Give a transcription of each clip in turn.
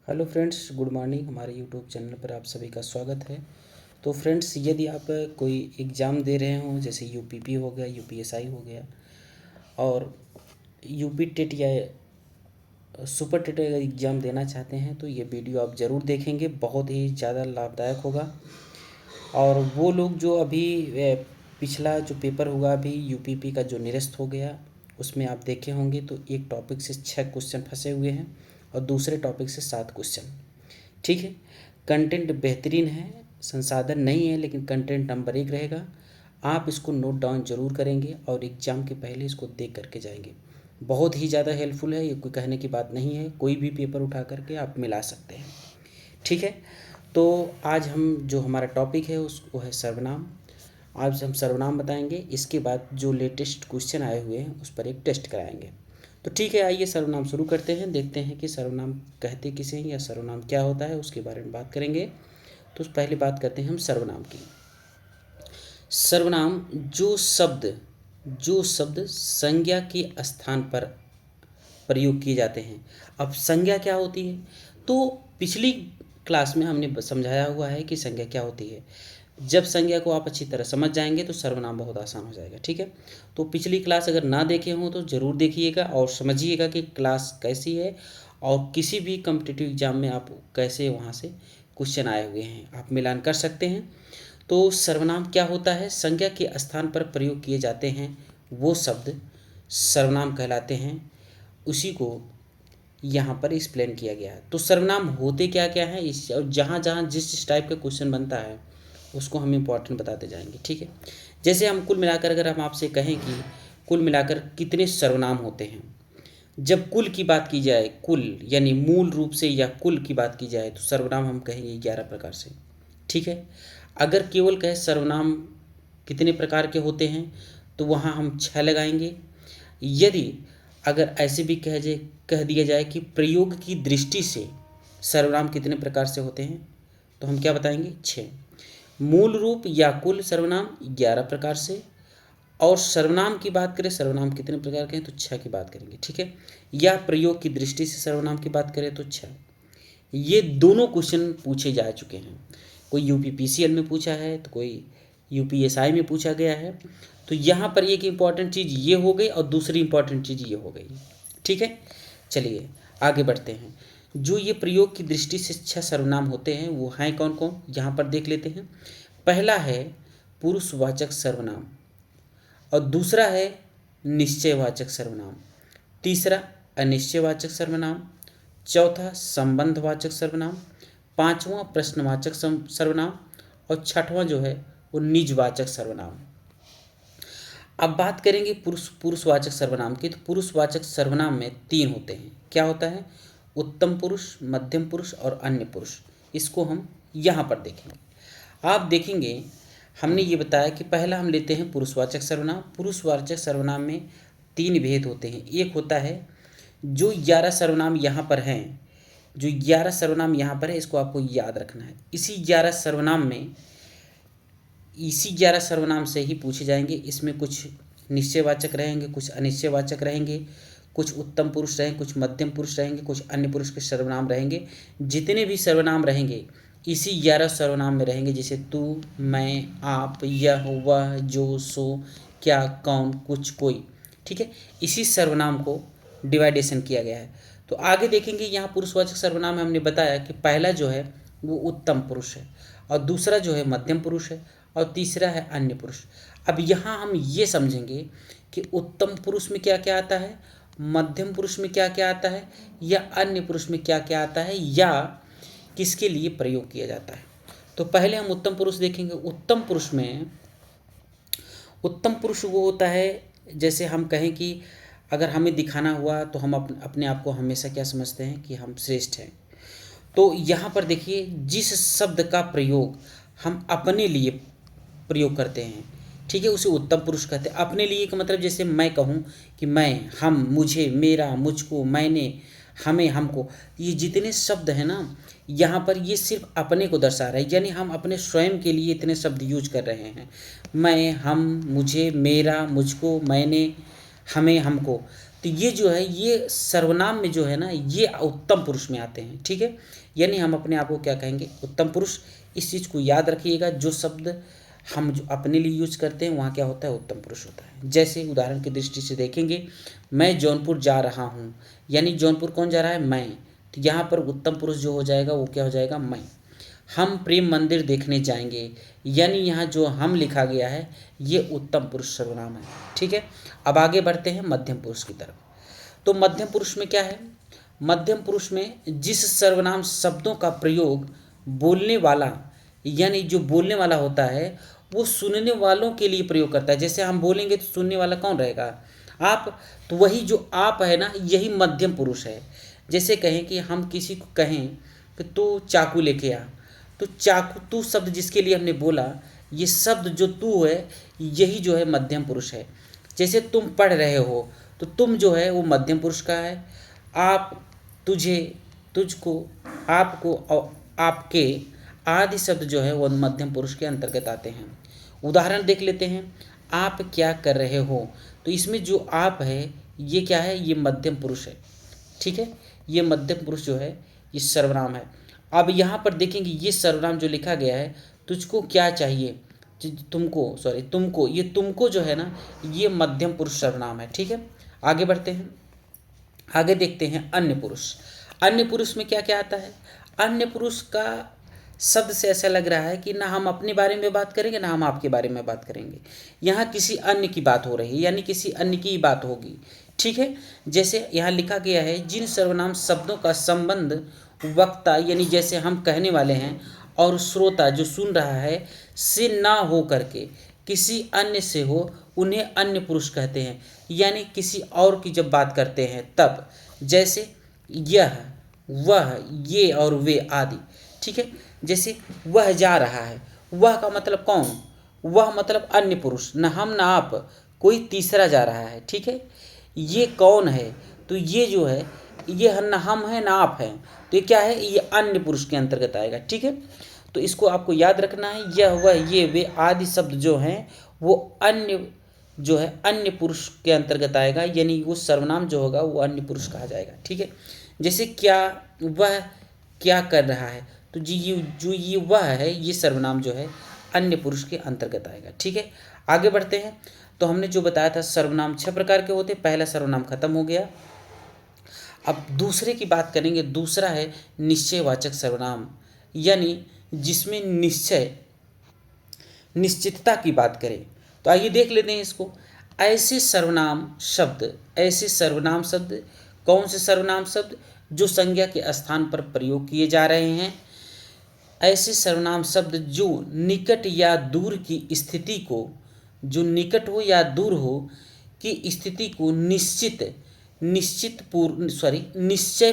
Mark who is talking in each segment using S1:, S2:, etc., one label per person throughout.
S1: Hello friends, good morning. हमारे YouTube channel पर आप सभी का स्वागत है। तो फ्रेंड्स, यदि आप कोई एग्ज़ाम दे रहे हो, जैसे यूपीपी हो गया, यूपीएसआई हो गया और यूपी टेट या सुपर टेट अगर एग्ज़ाम देना चाहते हैं तो ये वीडियो आप ज़रूर देखेंगे, बहुत ही ज़्यादा लाभदायक होगा। और वो लोग जो अभी पिछला जो पेपर हुआ अभी यूपीपी का जो निरस्त हो गया, उसमें आप देखे होंगे तो एक टॉपिक से 6 क्वेश्चन फंसे हुए हैं और दूसरे टॉपिक से 7 क्वेश्चन। ठीक है, कंटेंट बेहतरीन है, संसाधन नहीं है, लेकिन कंटेंट नंबर 1 रहेगा। आप इसको नोट डाउन जरूर करेंगे और एग्ज़ाम के पहले इसको देख करके जाएंगे। बहुत ही ज़्यादा हेल्पफुल है, ये कोई कहने की बात नहीं है, कोई भी पेपर उठा करके आप मिला सकते हैं। ठीक है, तो आज हम जो हमारा टॉपिक है वो है सर्वनाम। आज हम सर्वनाम बताएंगे, इसके बाद जो लेटेस्ट क्वेश्चन आए हुए हैं उस पर एक टेस्ट कराएंगे। तो ठीक है, आइए सर्वनाम शुरू करते हैं, देखते हैं कि सर्वनाम कहते किसे हैं या सर्वनाम क्या होता है, उसके बारे में बात करेंगे। तो पहले बात करते हैं हम सर्वनाम की। सर्वनाम जो शब्द संज्ञा के स्थान पर प्रयोग किए जाते हैं। अब संज्ञा क्या होती है, तो पिछली क्लास में हमने समझाया हुआ है कि संज्ञा क्या होती है। जब संज्ञा को आप अच्छी तरह समझ जाएंगे तो सर्वनाम बहुत आसान हो जाएगा। ठीक है, तो पिछली क्लास अगर ना देखे हों तो ज़रूर देखिएगा और समझिएगा कि क्लास कैसी है और किसी भी कॉम्पिटिटिव एग्जाम में आप कैसे वहाँ से क्वेश्चन आए हुए हैं आप मिलान कर सकते हैं। तो सर्वनाम क्या होता है, संज्ञा के स्थान पर प्रयोग किए जाते हैं वो शब्द सर्वनाम कहलाते हैं। उसी को यहाँ पर एक्सप्लेन किया गया है। तो सर्वनाम होते क्या क्या हैं, इस और जहाँ जहाँ जिस टाइप का क्वेश्चन बनता है उसको हम इम्पोर्टेंट बताते जाएंगे। ठीक है, जैसे हम कुल मिलाकर अगर हम आपसे कहें कि कुल मिलाकर कितने सर्वनाम होते हैं, जब कुल की बात की जाए, कुल यानी मूल रूप से या कुल की बात की जाए तो सर्वनाम हम कहेंगे 11 प्रकार से। ठीक है, अगर केवल कहे सर्वनाम कितने प्रकार के होते हैं तो वहाँ हम 6 लगाएंगे। यदि अगर ऐसे भी कह दिया जाए कि प्रयोग की दृष्टि से सर्वनाम कितने प्रकार से होते हैं तो हम क्या बताएंगे, 6। मूल रूप या कुल सर्वनाम 11 प्रकार से, और सर्वनाम की बात करें, सर्वनाम कितने प्रकार के हैं तो 6 की बात करेंगे। ठीक है, या प्रयोग की दृष्टि से सर्वनाम की बात करें तो 6। ये दोनों क्वेश्चन पूछे जा चुके हैं, कोई यूपीपीसीएल में पूछा है तो कोई यूपीएसआई में पूछा गया है। तो यहाँ पर एक इम्पॉर्टेंट चीज़ ये हो गई और दूसरी इम्पॉर्टेंट चीज़ ये हो गई। ठीक है, चलिए आगे बढ़ते हैं। जो ये प्रयोग की दृष्टि से 6 सर्वनाम होते हैं वो हैं कौन कौन, यहाँ पर देख लेते हैं। पहला है पुरुषवाचक सर्वनाम और दूसरा है निश्चयवाचक सर्वनाम, तीसरा अनिश्चयवाचक सर्वनाम, चौथा संबंधवाचक सर्वनाम, पांचवा प्रश्नवाचक सर्वनाम और छठवां जो है वो निजवाचक सर्वनाम। अब बात करेंगे पुरुषवाचक सर्वनाम की। तो पुरुषवाचक सर्वनाम में 3 होते हैं। क्या होता है, उत्तम पुरुष, मध्यम पुरुष और अन्य पुरुष। इसको हम यहाँ पर देखेंगे। आप देखेंगे हमने ये बताया कि पहला हम लेते हैं पुरुषवाचक सर्वनाम। पुरुषवाचक सर्वनाम में 3 भेद होते हैं। एक होता है जो 11 सर्वनाम यहाँ पर हैं, जो 11 सर्वनाम यहाँ पर है इसको आपको याद रखना है। इसी 11 सर्वनाम से ही पूछे जाएंगे। इसमें कुछ निश्चयवाचक रहेंगे, कुछ अनिश्चयवाचक रहेंगे, कुछ उत्तम पुरुष रहेंगे, कुछ मध्यम पुरुष रहेंगे, कुछ अन्य पुरुष के सर्वनाम रहेंगे। जितने भी सर्वनाम रहेंगे इसी 11 सर्वनाम में रहेंगे, जैसे तू, मैं, आप, यह, वह, जो, सो, क्या, कौन, कुछ, कोई। ठीक है, इसी सर्वनाम को डिवाइडेशन किया गया है। तो आगे देखेंगे यहाँ पुरुषवाचक सर्वनाम में हमने बताया कि पहला जो है वो उत्तम पुरुष है और दूसरा जो है मध्यम पुरुष है और तीसरा है अन्य पुरुष। अब यहाँ हम ये समझेंगे कि उत्तम पुरुष में क्या क्या आता है, मध्यम पुरुष में क्या क्या आता है, या अन्य पुरुष में क्या क्या आता है, या किसके लिए प्रयोग किया जाता है। तो पहले हम उत्तम पुरुष देखेंगे। उत्तम पुरुष वो होता है, जैसे हम कहें कि अगर हमें दिखाना हुआ तो हम अपने आप को हमेशा क्या समझते हैं कि हम श्रेष्ठ हैं। तो यहाँ पर देखिए, जिस शब्द का प्रयोग हम अपने लिए प्रयोग करते हैं, ठीक है, उसे उत्तम पुरुष कहते हैं। अपने लिए का मतलब जैसे मैं कहूँ कि मैं, हम, मुझे, मेरा, मुझको, मैंने, हमें, हमको, ये जितने शब्द हैं ना यहाँ पर ये सिर्फ अपने को दर्शा रहा है, यानी हम अपने स्वयं के लिए इतने शब्द यूज कर रहे हैं। मैं, हम, मुझे, मेरा, मुझको, मैंने, हमें, हमको। तो तो ये जो है ये सर्वनाम में जो है ना ये उत्तम पुरुष में आते हैं, ठीक है। यानी हम अपने आप को क्या कहेंगे, उत्तम पुरुष। इस चीज़ को याद रखिएगा, जो शब्द हम जो अपने लिए यूज करते हैं वहाँ क्या होता है, उत्तम पुरुष होता है। जैसे उदाहरण की दृष्टि से देखेंगे, मैं जौनपुर जा रहा हूँ, यानी जौनपुर कौन जा रहा है, मैं। तो यहाँ पर उत्तम पुरुष जो हो जाएगा वो क्या हो जाएगा, मैं। हम प्रेम मंदिर देखने जाएंगे, यानी यहाँ जो हम लिखा गया है ये उत्तम पुरुष सर्वनाम है, ठीक है। अब आगे बढ़ते हैं मध्यम पुरुष की तरफ। तो मध्यम पुरुष में क्या है, मध्यम पुरुष में जिस सर्वनाम शब्दों का प्रयोग बोलने वाला, यानी जो बोलने वाला होता है वो सुनने वालों के लिए प्रयोग करता है। जैसे हम बोलेंगे तो सुनने वाला कौन रहेगा, आप। तो वही जो आप है ना यही मध्यम पुरुष है। जैसे कहें कि हम किसी को कहें कि तू चाकू लेके आ, तो चाकू तू शब्द जिसके लिए हमने बोला, ये शब्द जो तू है यही जो है मध्यम पुरुष है। जैसे तुम पढ़ रहे हो, तो तुम जो है वो मध्यम पुरुष का है। आप, तुझे, तुझको, आपको और आपके आदि शब्द जो है वो मध्यम पुरुष के अंतर्गत आते हैं। उदाहरण देख लेते हैं, आप क्या कर रहे हो, तो इसमें जो आप है ये क्या है, ये मध्यम पुरुष है, ठीक है। ये मध्यम पुरुष जो है ये सर्वनाम है। अब यहाँ पर देखेंगे ये सर्वनाम जो लिखा गया है, तुझको क्या चाहिए, तुमको, सॉरी तुमको, ये तुमको जो है ना ये मध्यम पुरुष सर्वनाम है, ठीक है। आगे बढ़ते हैं, आगे देखते हैं अन्य पुरुष। अन्य पुरुष में क्या क्या आता है, अन्य पुरुष का शब्द से ऐसा लग रहा है कि ना हम अपने बारे में बात करेंगे ना हम आपके बारे में बात करेंगे। यहाँ किसी अन्य की बात हो रही है, यानी किसी अन्य की बात होगी, ठीक है। जैसे यहाँ लिखा गया है, जिन सर्वनाम शब्दों का संबंध वक्ता, यानी जैसे हम कहने वाले हैं, और श्रोता जो सुन रहा है से ना हो करके किसी अन्य से हो, उन्हें अन्य पुरुष कहते हैं। यानी किसी और की जब बात करते हैं तब, जैसे यह, वह, ये और वे आदि, ठीक है। जैसे वह जा रहा है, वह का मतलब कौन, वह मतलब अन्य पुरुष, न हम न आप, कोई तीसरा जा रहा है, ठीक है। ये कौन है, तो ये जो है ये न हम हैं न आप हैं, तो ये क्या है, ये अन्य पुरुष के अंतर्गत आएगा, ठीक है। तो इसको आपको याद रखना है, यह, वह, ये, वे आदि शब्द जो हैं वो अन्य जो है अन्य पुरुष के अंतर्गत आएगा, यानी वो सर्वनाम जो होगा वो अन्य पुरुष कहा जाएगा, ठीक है। जैसे क्या, वह क्या कर रहा है, तो जी ये जो ये वह है ये सर्वनाम जो है अन्य पुरुष के अंतर्गत आएगा, ठीक है। आगे बढ़ते हैं, तो हमने जो बताया था सर्वनाम 6 प्रकार के होते, पहला सर्वनाम खत्म हो गया। अब दूसरे की बात करेंगे, दूसरा है निश्चयवाचक सर्वनाम, यानी जिसमें निश्चय, निश्चितता की बात करें। तो आइए देख लेते हैं इसको। ऐसे सर्वनाम शब्द, ऐसे सर्वनाम शब्द, कौन से सर्वनाम शब्द, जो संज्ञा के स्थान पर प्रयोग किए जा रहे हैं। ऐसे सर्वनाम शब्द जो निकट या दूर की स्थिति को, जो निकट हो या दूर हो की स्थिति को निश्चय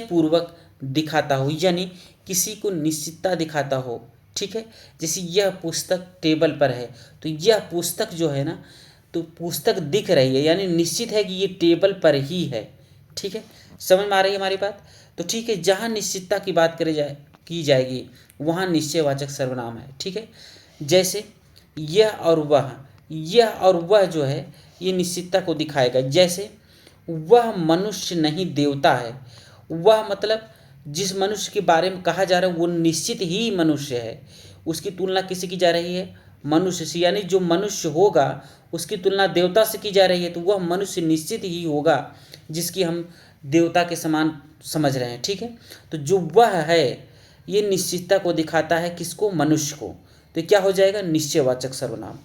S1: पूर्वक दिखाता हो, यानी किसी को निश्चितता दिखाता हो, ठीक है। जैसे यह पुस्तक टेबल पर है, तो यह पुस्तक जो है ना, तो पुस्तक दिख रही है, यानी निश्चित है कि ये टेबल पर ही है, ठीक है। समझ में आ रही है हमारी बात। तो ठीक है, जहाँ निश्चितता की बात की जाएगी वहाँ निश्चयवाचक सर्वनाम है, ठीक है। जैसे यह और वह जो है ये निश्चितता को दिखाएगा। जैसे वह मनुष्य नहीं देवता है, वह मतलब जिस मनुष्य के बारे में कहा जा रहा है वो निश्चित ही मनुष्य है, उसकी तुलना किसी की जा रही है, मनुष्य से, यानी जो मनुष्य होगा उसकी तुलना देवता से की जा रही है, तो वह मनुष्य निश्चित ही होगा जिसकी हम देवता के समान समझ रहे हैं, ठीक है। तो जो वह है ये निश्चितता को दिखाता है, किसको, मनुष्य को, तो क्या हो जाएगा, निश्चयवाचक सर्वनाम।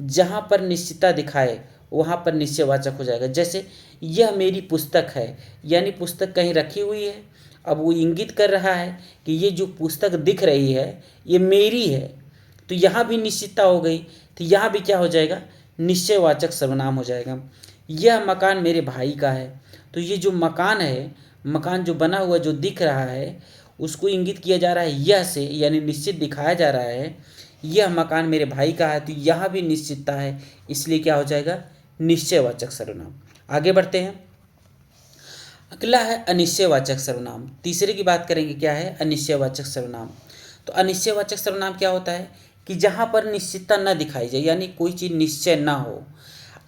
S1: जहाँ पर निश्चितता दिखाए वहाँ पर निश्चयवाचक हो जाएगा। जैसे यह मेरी पुस्तक है, यानी पुस्तक कहीं रखी हुई है, अब वो इंगित कर रहा है कि ये जो पुस्तक दिख रही है ये मेरी है, तो यहाँ भी निश्चितता हो गई, तो यहाँ भी क्या हो जाएगा, निश्चयवाचक सर्वनाम हो जाएगा। यह मकान मेरे भाई का है, तो ये जो मकान है, मकान जो बना हुआ जो दिख रहा है उसको इंगित किया जा रहा है यह से, यानी निश्चित दिखाया जा रहा है यह मकान मेरे भाई का है, तो यहाँ भी निश्चितता है, इसलिए क्या हो जाएगा, निश्चयवाचक सर्वनाम। आगे बढ़ते हैं, अगला है अनिश्चयवाचक सर्वनाम। तीसरे की बात करेंगे, क्या है, अनिश्चयवाचक सर्वनाम। तो अनिश्चयवाचक सर्वनाम क्या होता है कि जहाँ पर निश्चितता न दिखाई जाए, यानी कोई चीज़ निश्चय ना हो,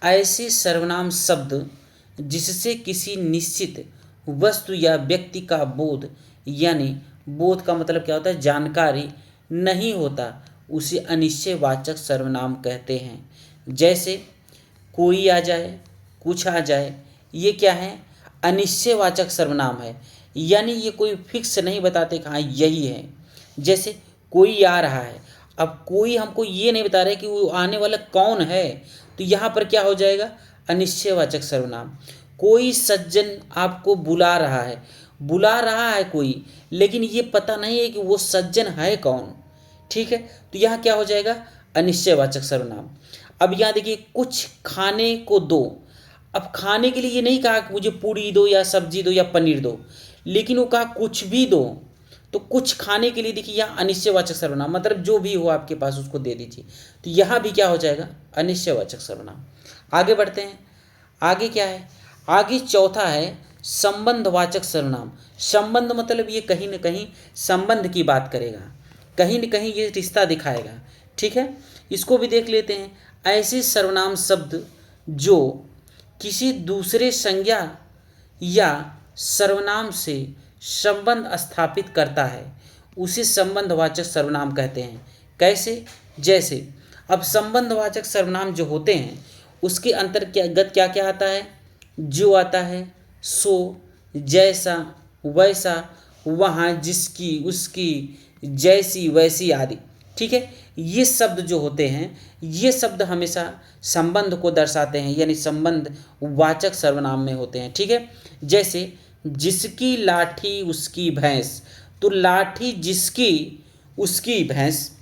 S1: ऐसे सर्वनाम शब्द जिससे किसी निश्चित वस्तु या व्यक्ति का बोध, यानी बोध का मतलब क्या होता है, जानकारी नहीं होता, उसे अनिश्चयवाचक सर्वनाम कहते हैं। जैसे कोई आ जाए, कुछ आ जाए, ये क्या है, अनिश्चयवाचक सर्वनाम है, यानी ये कोई फिक्स नहीं बताते कि हाँ यही है। जैसे कोई आ रहा है, अब कोई हमको ये नहीं बता रहे कि वो आने वाला कौन है, तो यहाँ पर क्या हो जाएगा, अनिश्चयवाचक सर्वनाम। कोई सज्जन आपको बुला रहा है, बुला रहा है कोई, लेकिन ये पता नहीं है कि वो सज्जन है कौन, ठीक है, तो यहाँ क्या हो जाएगा, अनिश्चयवाचक सर्वनाम। अब यहाँ देखिए, कुछ खाने को दो, अब खाने के लिए ये नहीं कहा कि मुझे पूड़ी दो या सब्जी दो या पनीर दो, लेकिन वो कहा कुछ भी दो, तो कुछ खाने के लिए देखिए यहाँ अनिश्चयवाचक सर्वनाम, मतलब जो भी हो आपके पास उसको दे दीजिए, तो यहाँ भी क्या हो जाएगा, अनिश्चयवाचक सर्वनाम। आगे बढ़ते हैं, आगे क्या है, आगे चौथा है संबंधवाचक सर्वनाम। संबंध मतलब ये कहीं न कहीं संबंध की बात करेगा, कहीं न कहीं ये रिश्ता दिखाएगा, ठीक है, इसको भी देख लेते हैं। ऐसे सर्वनाम शब्द जो किसी दूसरे संज्ञा या सर्वनाम से संबंध स्थापित करता है, उसे संबंधवाचक सर्वनाम कहते हैं। कैसे, जैसे अब संबंधवाचक सर्वनाम जो होते हैं उसके अंतर्गत क्या क्या आता है, जो आता है, सो, जैसा, वैसा, वहाँ, जिसकी, उसकी, जैसी, वैसी आदि, ठीक है, ये शब्द जो होते हैं, ये शब्द हमेशा संबंध को दर्शाते हैं, यानी संबंध वाचक सर्वनाम में होते हैं, ठीक है। जैसे जिसकी लाठी उसकी भैंस, तो लाठी जिसकी, उसकी भैंस,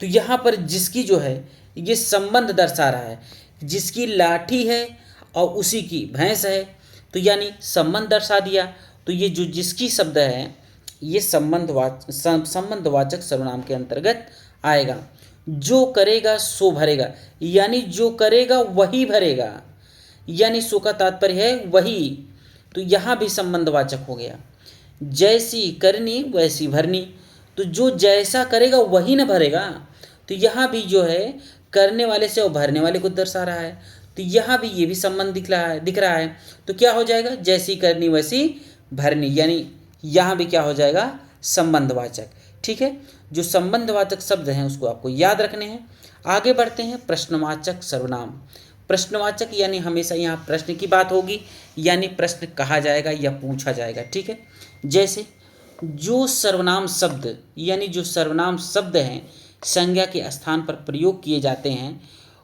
S1: तो यहाँ पर जिसकी जो है ये संबंध दर्शा रहा है, जिसकी लाठी है और उसी की भैंस है, तो यानी संबंध दर्शा दिया। तो ये जो जिसकी शब्द है ये संबंधवाचक सर्वनाम के अंतर्गत आएगा। जो करेगा सो भरेगा, यानी जो करेगा वही भरेगा, यानी सो का तात्पर्य है वही, तो यहाँ भी संबंधवाचक हो गया। जैसी करनी वैसी भरनी, तो जो जैसा करेगा वही न भरेगा, तो यहाँ भी जो है करने वाले से और भरने वाले को दर्शा रहा है, तो यहाँ भी ये भी संबंध दिख रहा है। तो क्या हो जाएगा, जैसी करनी वैसी भरनी, यानी यहाँ भी क्या हो जाएगा, संबंधवाचक, ठीक है। जो संबंधवाचक शब्द हैं उसको आपको याद रखने हैं। आगे बढ़ते हैं, प्रश्नवाचक सर्वनाम। प्रश्नवाचक यानी हमेशा यहाँ प्रश्न की बात होगी, यानी प्रश्न कहा जाएगा या पूछा जाएगा, ठीक है। जैसे जो सर्वनाम शब्द, यानी जो सर्वनाम शब्द हैं संज्ञा के स्थान पर प्रयोग किए जाते हैं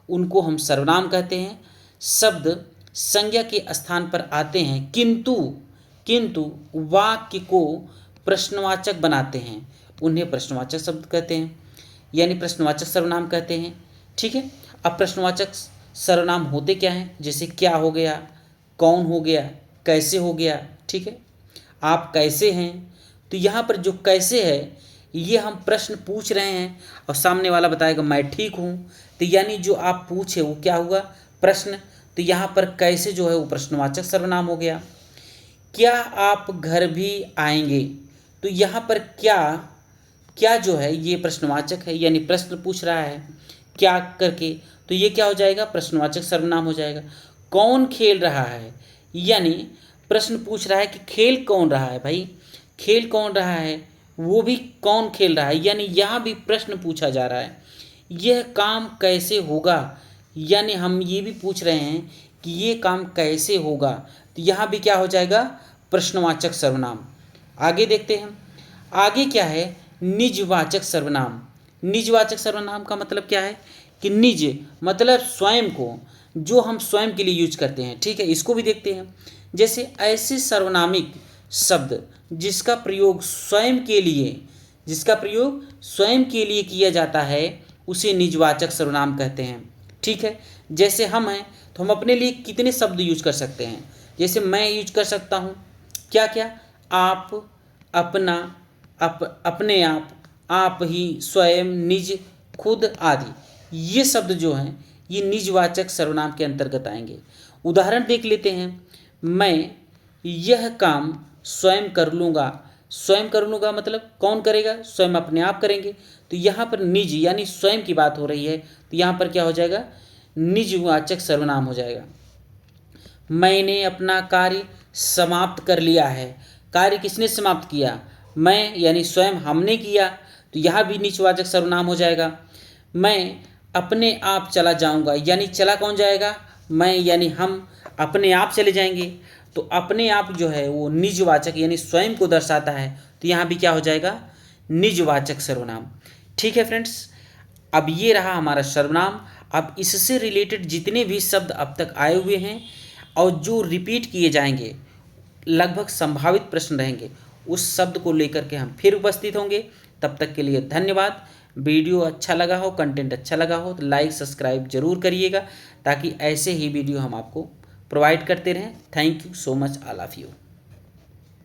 S1: उनको हम सर्वनाम कहते हैं। शब्द संज्ञा के स्थान पर आते हैं किंतु वाक्य को प्रश्नवाचक बनाते हैं, उन्हें प्रश्नवाचक शब्द कहते हैं, यानी प्रश्नवाचक सर्वनाम कहते हैं, ठीक है। अब प्रश्नवाचक सर्वनाम होते क्या हैं, जैसे क्या हो गया, कौन हो गया, कैसे हो गया, ठीक है। आप कैसे हैं, तो यहाँ पर जो कैसे है ये हम प्रश्न पूछ रहे हैं और सामने वाला बताएगा मैं ठीक हूँ, तो यानी जो आप पूछे वो क्या हुआ, प्रश्न, तो यहाँ पर कैसे जो है वो प्रश्नवाचक सर्वनाम हो गया। क्या आप घर भी आएंगे, तो यहाँ पर क्या जो है ये प्रश्नवाचक है, यानी प्रश्न पूछ रहा है क्या करके, तो ये क्या हो जाएगा, प्रश्नवाचक सर्वनाम हो जाएगा। कौन खेल रहा है, यानी प्रश्न पूछ रहा है कि खेल कौन रहा है, भाई खेल कौन रहा है, वो भी कौन खेल रहा है, यानी यहाँ भी प्रश्न पूछा जा रहा है। यह काम कैसे होगा, यानी हम ये भी पूछ रहे हैं कि ये काम कैसे होगा, तो यहाँ भी क्या हो जाएगा, प्रश्नवाचक सर्वनाम। आगे देखते हैं, आगे क्या है, निजवाचक सर्वनाम। निजवाचक सर्वनाम का मतलब क्या है कि निज मतलब स्वयं को, जो हम स्वयं के लिए यूज करते हैं, ठीक है, इसको भी देखते हैं। जैसे ऐसे सर्वनामिक शब्द जिसका प्रयोग स्वयं के लिए किया जाता है उसे निजवाचक सर्वनाम कहते हैं, ठीक है। जैसे हम हैं तो हम अपने लिए कितने शब्द यूज कर सकते हैं, जैसे मैं यूज कर सकता हूँ क्या क्या, आप, अपना, अपने आप ही, स्वयं, निज, खुद आदि, ये शब्द जो हैं ये निजवाचक सर्वनाम के अंतर्गत आएंगे। उदाहरण देख लेते हैं, मैं यह काम स्वयं कर लूँगा। स्वयं कर लूँगा मतलब कौन करेगा, स्वयं अपने आप करेंगे, तो यहाँ पर निज यानी स्वयं की बात हो रही है, तो यहाँ पर क्या हो जाएगा, निजवाचक सर्वनाम हो जाएगा। मैंने अपना कार्य समाप्त कर लिया है। कार्य किसने समाप्त किया? मैं यानी स्वयं हमने किया, तो यहाँ भी निजवाचक सर्वनाम हो जाएगा। मैं अपने आप चला जाऊँगा, यानी चला कौन जाएगा? मैं यानी हम अपने आप चले जाएंगे। तो अपने आप जो है वो निजवाचक यानी स्वयं को दर्शाता है, तो यहाँ भी क्या हो जाएगा? निजवाचक सर्वनाम। ठीक है फ्रेंड्स, अब ये रहा हमारा सर्वनाम। अब इससे रिलेटेड जितने भी शब्द अब तक आए हुए हैं और जो रिपीट किए जाएंगे, लगभग संभावित प्रश्न रहेंगे, उस शब्द को लेकर के हम फिर उपस्थित होंगे। तब तक के लिए धन्यवाद। वीडियो अच्छा लगा हो, कंटेंट अच्छा लगा हो तो लाइक सब्सक्राइब जरूर करिएगा, ताकि ऐसे ही वीडियो हम आपको प्रोवाइड करते रहें। Thank you so much all of you.